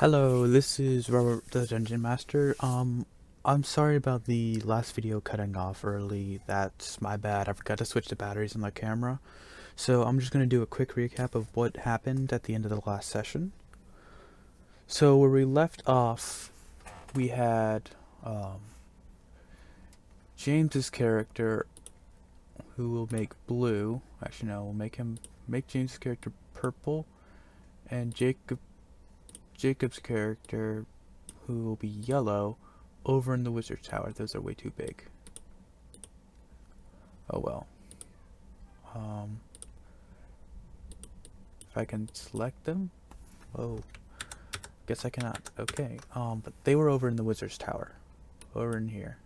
Hello, this is Robert the Dungeon Master. I'm sorry about the last video cutting off early. That's my bad. I forgot to switch the batteries in my camera. So I'm just going to do a quick recap of what happened at the end of the last session. So where we left off, we had James's character, who will make blue. Actually, no, we'll make James's character purple, and Jacob's character, who will be yellow, over in the wizard's tower. Those are way too big. Oh well. If I can select them? Oh, guess I cannot. Okay. But they were over in the wizard's tower. Over in here.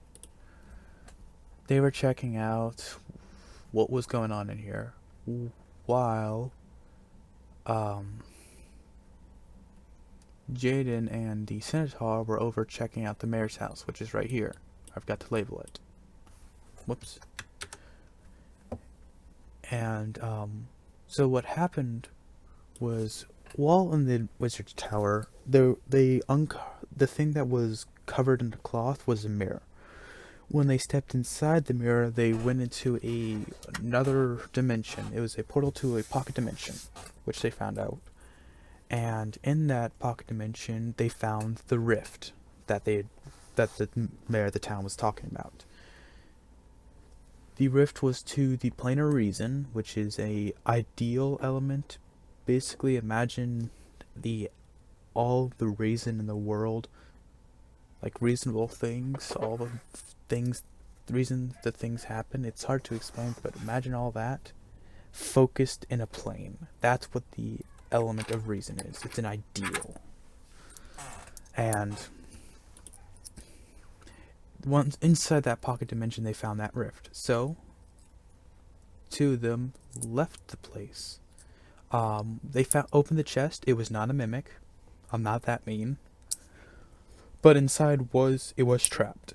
They were checking out what was going on in here while Jaden and the Centaur were over checking out the mayor's house, which is right here. I've got to label it. Whoops. And so what happened was, while in the wizard's tower, the thing that was covered in the cloth was a mirror. When they stepped inside the mirror, they went into another dimension. It was a portal to a pocket dimension, which they found out. And in that pocket dimension, they found the rift that the mayor of the town was talking about. The rift was to the planar reason, which is a ideal element. Basically, imagine all the reason in the world, like reasonable things, all the things, the reason that things happen. It's hard to explain, but imagine all that focused in a plane. That's what the element of reason is. It's an ideal. And once inside that pocket dimension, they found that rift. So two of them left the place. They opened the chest. It was not a mimic. I'm not that mean. But inside it was trapped.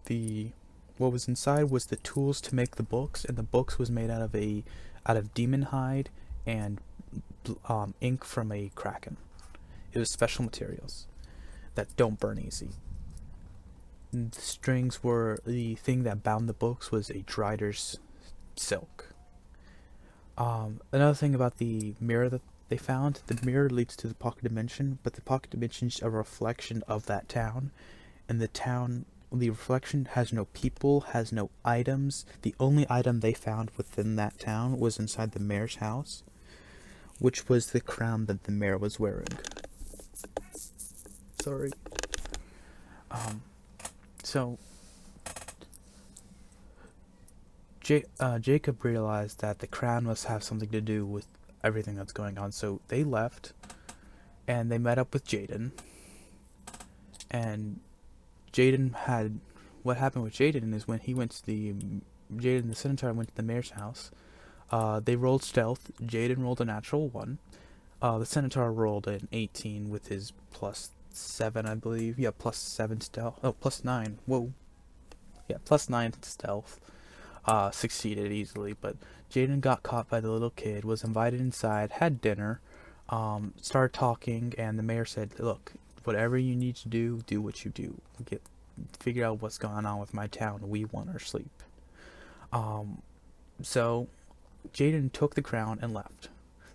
What was inside was the tools to make the books, and the books was made out of demon hide and ink from a kraken. It was special materials that don't burn easy. The strings were the thing that bound the books was a drider's silk. Another thing about the mirror that they found, the mirror leads to the pocket dimension, but the pocket dimension is a reflection of that town, and the reflection has no people, has no items. The only item they found within that town was inside the mayor's house, which was the crown that the mayor was wearing. Sorry. So Jacob realized that the crown must have something to do with everything that's going on, so they left, and they met up with Jaden. And what happened with Jaden is when Jaden the Centaur went to the mayor's house, they rolled stealth. Jaden rolled a natural 1. The Centaur rolled an 18 with his +7, I believe. Yeah, +7 stealth. Oh, +9. Whoa. Yeah, +9 stealth. Succeeded easily, but Jaden got caught by the little kid, was invited inside, had dinner, started talking, and the mayor said, "Look, whatever you need to do, do what you do. Figure out what's going on with my town. We want our sleep." So Jaden took the crown and left.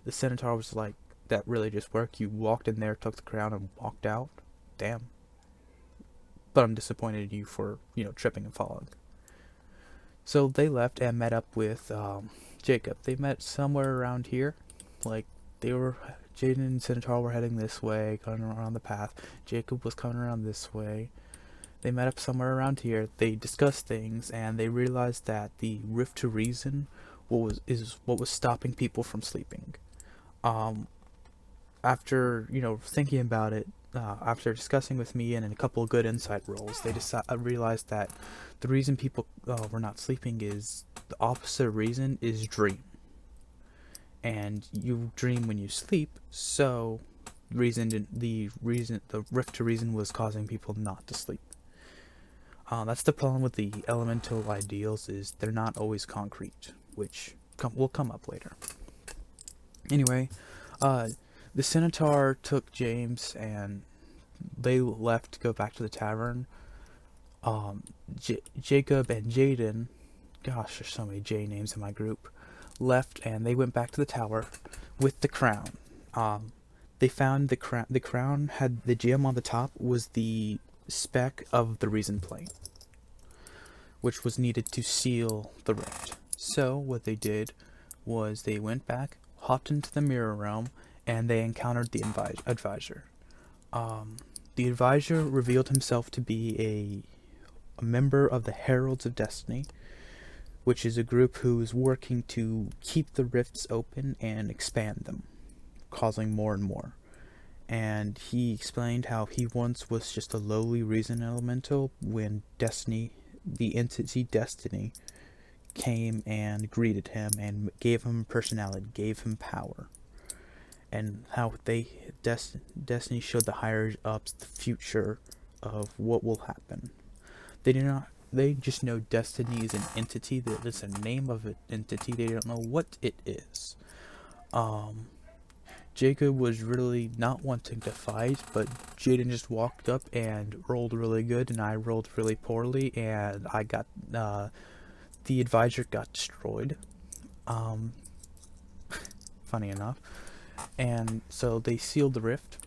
The Centaur was like, "That really just worked? You walked in there, took the crown, and walked out? Damn. But I'm disappointed in you for, tripping and falling." So they left and met up with Jacob. They met somewhere around here. Like, Jaden and Centaur were heading this way, going around the path. Jacob was coming around this way. They met up somewhere around here. They discussed things, and they realized that the rift to reason is what was stopping people from sleeping. After thinking about it, after discussing with me and a couple of good insight rolls, they realized that the reason people were not sleeping is the opposite reason is dream. And you dream when you sleep, so the rift to reason was causing people not to sleep. That's the problem with the elemental ideals, is they're not always concrete, which will come up later. Anyway, The Centaur took James and they left to go back to the tavern. Jacob and Jaden, gosh, there's so many J names in my group, left and they went back to the tower with the crown. They found the crown. The crown had the gem on the top was the speck of the reason plane, which was needed to seal the rift. So what they did was they went back, hopped into the mirror realm, and they encountered the advisor. The advisor revealed himself to be a member of the Heralds of Destiny, which is a group who is working to keep the rifts open and expand them, causing more and more. And he explained how he once was just a lowly reason elemental when Destiny, the entity Destiny, came and greeted him and gave him personality, gave him power. And how Destiny showed the higher ups the future of what will happen. They just know Destiny is an entity, that it's a name of an entity, they don't know what it is. Jacob was really not wanting to fight, but Jaden just walked up and rolled really good, and I rolled really poorly, and I got, the advisor got destroyed. Funny enough. And so they sealed the rift,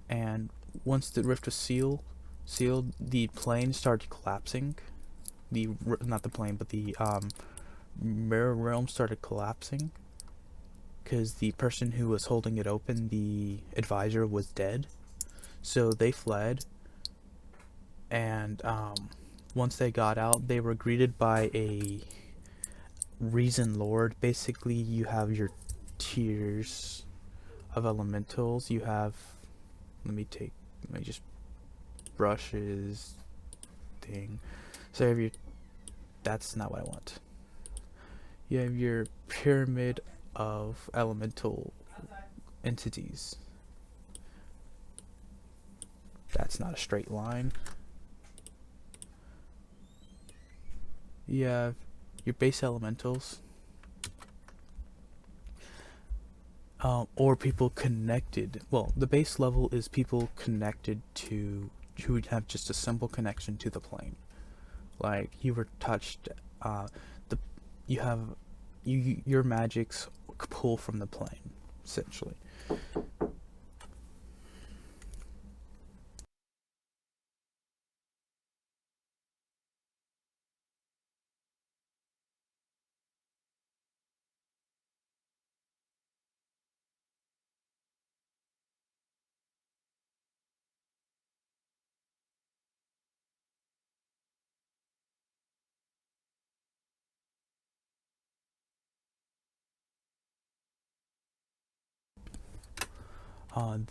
and once the rift was sealed, the plane started collapsing. Not the plane, but the mirror realm started collapsing, because the person who was holding it open, the advisor, was dead. So they fled, and once they got out, they were greeted by a Reason Lord. Basically, you have your tiers of elementals. You have, let me just brush his thing. So you have your, that's not what I want. You have your pyramid of elemental entities. That's not a straight line. You have your base elementals, or people connected. Well, the base level is people connected to, who would have just a simple connection to the plane. Like you were touched. Your magics pull from the plane, essentially.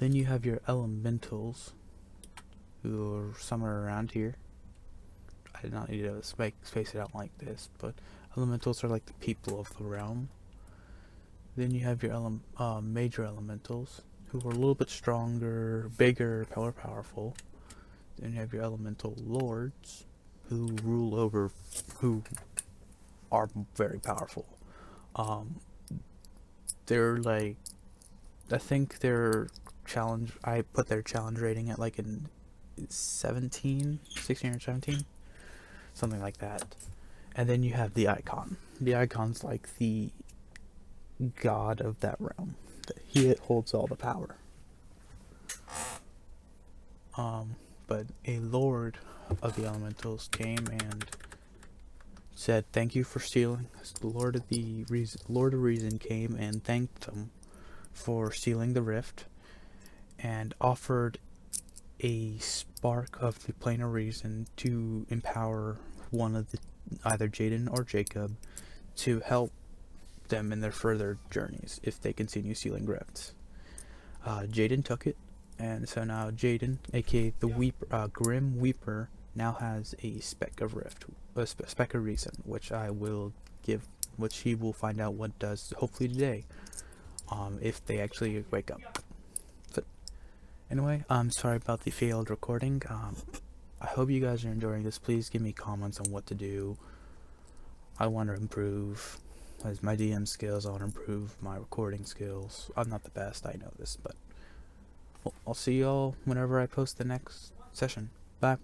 Then you have your elementals, who are somewhere around here. I did not need to space it out like this, but elementals are like the people of the realm. Then you have your major elementals, who are a little bit stronger, bigger, more powerful. Then you have your elemental lords, who rule over, who are very powerful. They're like, I think their challenge, I put their challenge rating at like in 16 or 17, something like that. And then you have the icon. The icon's like the god of that realm. He holds all the power. But a lord of the elementals came and said, "Thank you for stealing." The Lord of Reason came and thanked them for sealing the rift, and offered a spark of the plane of reason to empower one of the, either Jaden or Jacob, to help them in their further journeys if they continue sealing rifts. Jaden took it, and so now Jaden, aka the Grim Weeper, now has a speck of rift, a speck of reason, which I will give, which he will find out what does hopefully today. If they actually wake up. But anyway, I'm sorry about the failed recording. I hope you guys are enjoying this. Please give me comments on what to do. I want to improve. as my DM skills. I want to improve my recording skills. I'm not the best, I know this, but I'll see y'all whenever I post the next session. Bye.